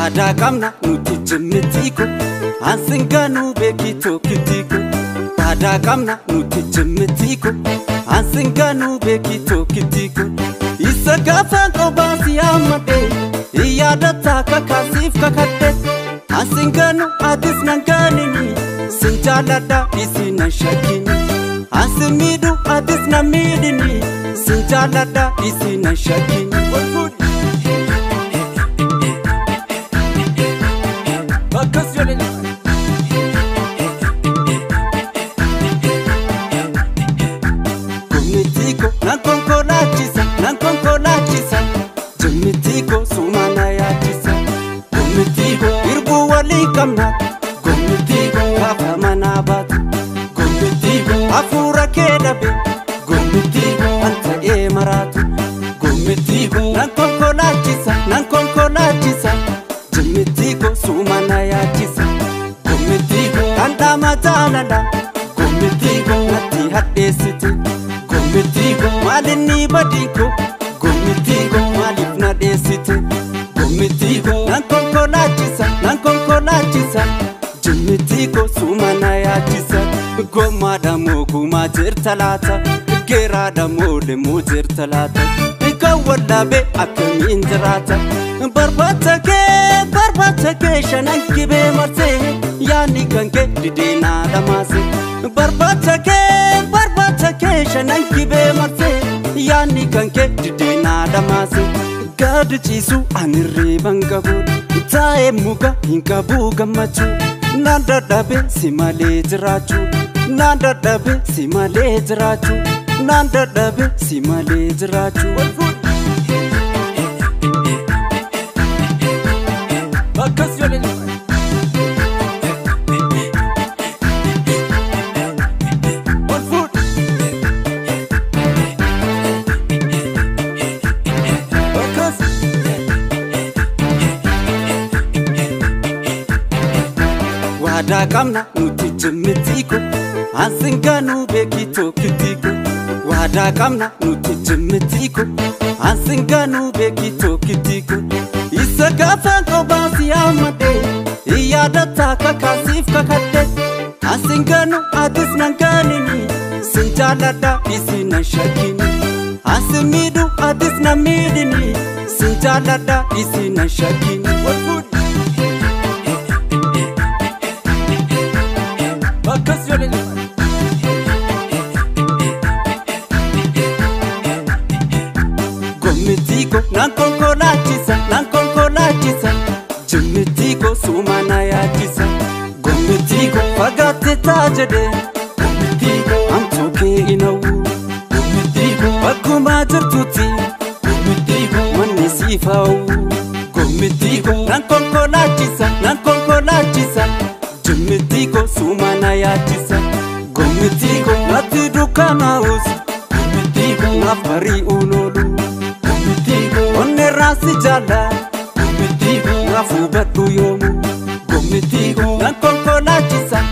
Wada kamna nuti jimmitiko Ansinganu bekito kitiko Wada kamna nuti jimmitiko Ansinganu bekito kitiko Isa gafan obasi amade Iyadata kakasif kakate Ansinganu atis nanganini Sinjalada isi nashakini Ansimidu atis namidini Sinjalada isi nashakini Gomitiko nankonko lachisa Jimitiko sumana yachisa Gomitiko irbu wali kamna Gomitiko kafamana batu Gomitiko afura kedabe Gomitiko anta maratu Gomitiko nankonko lachisa Jimitiko sumana yachisa Gomitiko anda matananda Gomitiko ati hadesiti Gomitiko malini badiko Gomitiko malifna desiti Gomitiko nankonko lachisa Jimitiko sumana yachisa Gomada moguma jirtalata Gerada mole mujirtalata Ikawalabe akamin jirata Barbata ke shanankibe marse Yani kanke didina damase Barbata ke shanankibe marse Yani kanke didina damase Gadu chisu anirre bangabu Tae muka hinkabu gamachu Nanda dabe simale jirachu Nanda dabe simale jirachu Nanda dabe simale jirachu Wada kamna nuti jimmitiko Ansinganu bekito kitiko Wada kamna nuti jimmitiko Ansinganu bekito kitiko Isa gafan obasi amade Iyadata kakasif kakate Ansinganu atis nanganini Sinjalada isi nashakini Ansimidu atis namidini Sinjalada isi nashakini Gomitiko nankonko lachisa Jimitiko sumana yachisa Gomitiko fagate tajade Gomitiko amtoke inawu Gomitiko bakuma jirtuti Gomitiko manni sifawu Gomitiko nankonko lachisa Jimitiko sumana yachisa Gomitiko nati dukana usi Gomitiko nafari unolu Onne rasi jala Gomitiko ngafu batu yomu Gomitiko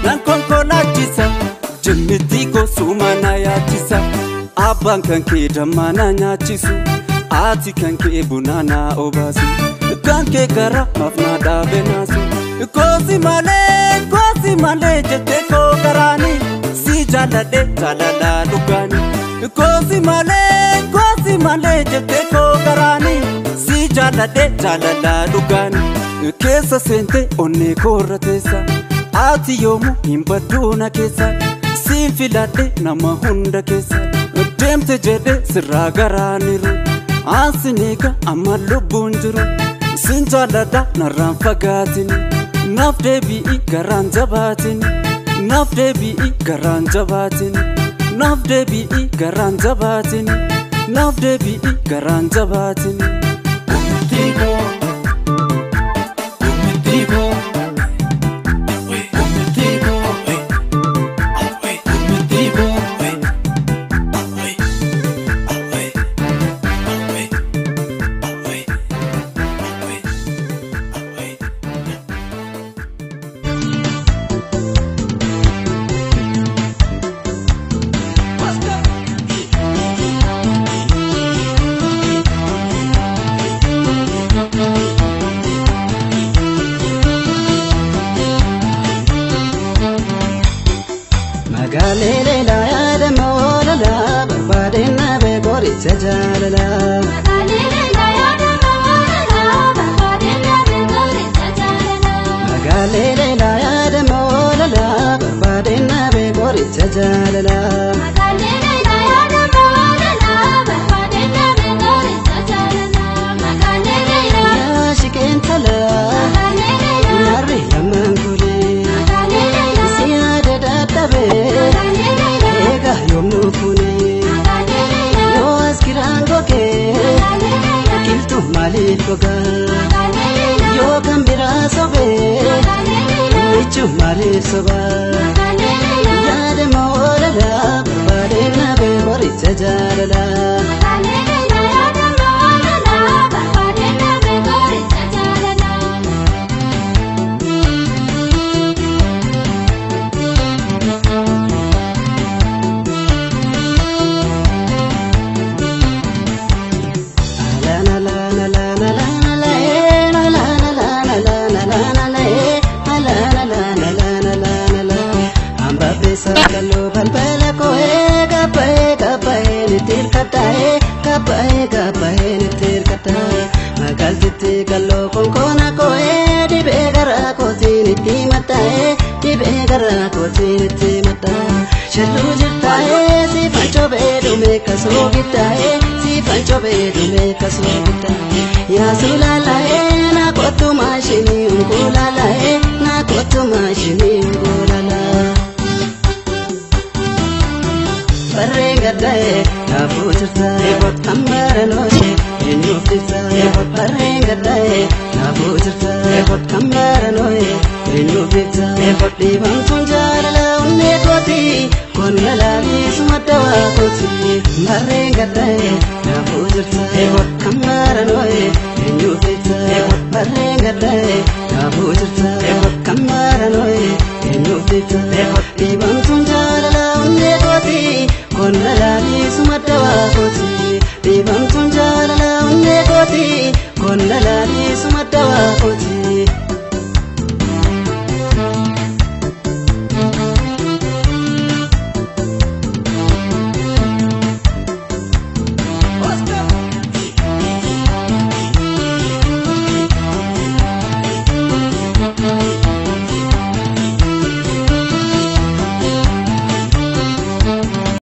nankonko lachisa Jimitiko sumana yachisa Abang kanke damana nyachisu Ati kanke bunana obasu Kanke gara mafna dabe nasu Kosi male jete ko garani Si jalade jalala dugani Kosi male jete ko garani Si jalade jalala dugani Kesa sente onne korratesa Ati yomu himbaduna kesa Sinfilade nama hunda kesa Demte jede sirra garaniru Ansinika amma lubbunjiru Sinjalada narran fagatini Nafde bi'i garan jabatini Nafde bi'i garan jabatini Nafde bi'i garan jabatini Nafde bi'i garan jabatini Gomitiko qoricha jaalala. Magaalee yaada moolala barbaadeen naabee qoricha jaalala. Yaashikeen tala naarri lamaan kulee si yaada dadhabee eegaa yoomuu kunee yoo as kiraan gogee kiltu maaliif gogaa yoo kan biraa sobee michuu maaliif sobaa yaada moolala barbaadeen naabee qoricha jaalala. Sakalo balbala koe kapae nitir katae magal titi kalo konkona koe di begara koti niti matae shalu jirtae si pancho bedu me kaso gitae ya sulalae na kotu mashini ungulalae Barrengaddae naafujirtae kambaranooshe eenyuufiftae barrengaddae naafujirtae kambaranoe eenyuufiftae dhiibamtuun jaalala onnee kooti konna laaliisuma dawaa kooti barrengaddae naafujirtae kambaranoe eenyuufiftae barrengaddae naafujirtae kambaranoe eenyuufiftae dhiibamtuun jaalala onnee kooti konna